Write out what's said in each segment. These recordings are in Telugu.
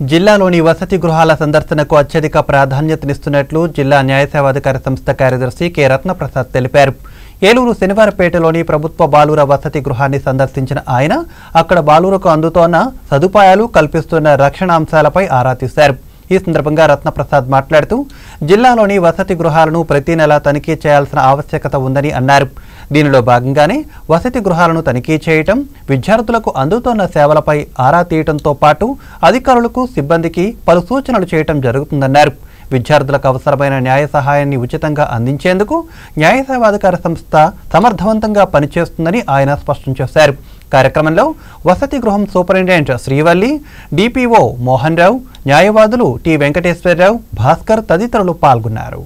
జిల్లాలోని వసతి గృహాల సందర్శనకు అత్యధిక ప్రాధాన్యతనిస్తున్నట్లు జిల్లా న్యాయ సేవాధికార సంస్థ కార్యదర్శి కె రత్నప్రసాద్ తెలిపారు. ఏలూరు శనివారపేటలోని ప్రభుత్వ బాలుర వసతి గృహాన్ని సందర్శించిన ఆయన అక్కడ బాలురకు అందుతోన్న సదుపాయాలు కల్పిస్తున్న రక్షణాంశాలపై ఆరా తీశారు. ఈ సందర్భంగా రత్నప్రసాద్ మాట్లాడుతూ జిల్లాలోని వసతి గృహాలను ప్రతి నెల తనిఖీ చేయాల్సిన ఆవశ్యకత ఉందని అన్నారు. దీనిలో భాగంగానే వసతి గృహాలను తనిఖీ చేయటం, విద్యార్థులకు అందుతున్న సేవలపై ఆరా తీయటంతో పాటు అధికారులకు సిబ్బందికి పలు సూచనలు చేయటం జరుగుతుందన్నారు. విద్యార్థులకు అవసరమైన న్యాయ సహాయాన్ని ఉచితంగా అందించేందుకు న్యాయ సేవాధికార సంస్థ సమర్థవంతంగా పనిచేస్తుందని ఆయన స్పష్టం చేశారు. కార్యక్రమంలో వసతి గృహం సూపరింటెండెంట్ శ్రీవల్లి, డిపిఓ మోహన్ రావు, న్యాయవాదులు టి వెంకటేశ్వరరావు, భాస్కర్ తదితరులు పాల్గొన్నారు.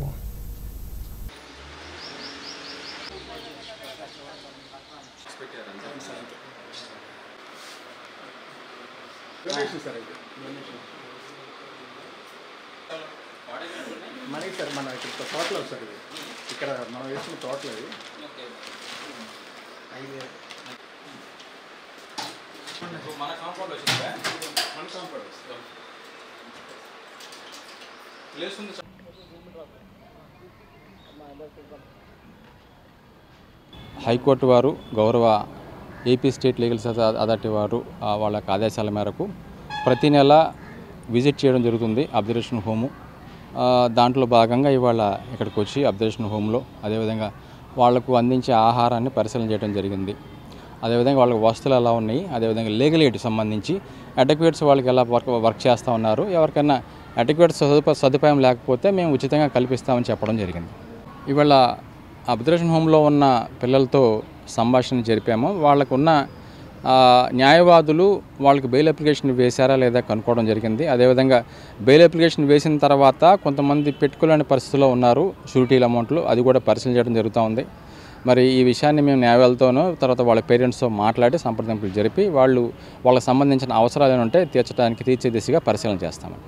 మనకి సార్ మన ఇక్కడ తోటలో సార్ ఇది ఇక్కడ మనం వేసిన తోటలో ఇది మన కాంపౌండ్ వచ్చిందా? మన కాంపౌండ్ ప్లేస్ ఉంది. హైకోర్టు వారు గౌరవ AP state legal services authority వారు వాళ్ళ ఆదేశాల మేరకు ప్రతి నెల విజిట్ చేయడం జరుగుతుంది అబ్జర్వేషన్ హోము. దాంట్లో భాగంగా ఇవాళ ఇక్కడికి వచ్చి అబ్జర్వేషన్ హోమ్లో అదేవిధంగా వాళ్లకు అందించే ఆహారాన్ని పరిశీలన చేయడం జరిగింది. అదేవిధంగా వాళ్ళకి వసతులు ఎలా ఉన్నాయి, అదేవిధంగా లీగల్ ఎయిడ్ సంబంధించి అడ్వకేట్స్ వాళ్ళకి ఎలా వర్క్ చేస్తూ ఉన్నారు, ఎవరికైనా అడ్వకేట్ సదుపాయం లేకపోతే మేము ఉచితంగా కల్పిస్తామని చెప్పడం జరిగింది. ఇవాళ అబ్జర్వేషన్ హోమ్లో ఉన్న పిల్లలతో సంభాషణ జరిపాము. వాళ్ళకు ఉన్న న్యాయవాదులు వాళ్ళకి బెయిల్ అప్లికేషన్ వేశారా లేదా కనుక్కోవడం జరిగింది. అదేవిధంగా బెయిల్ అప్లికేషన్ వేసిన తర్వాత కొంతమంది పెట్టుకోలేని పరిస్థితుల్లో ఉన్నారు, షూరిటీల అమౌంట్లు, అది కూడా పరిశీలన చేయడం జరుగుతూ ఉంది. మరి ఈ విషయాన్ని మేము న్యాయవాదులతోనూ తర్వాత వాళ్ళ పేరెంట్స్తో మాట్లాడి సంప్రదింపులు జరిపి వాళ్ళకి సంబంధించిన అవసరాలు ఉంటే తీర్చే దిశగా పరిశీలన చేస్తాము.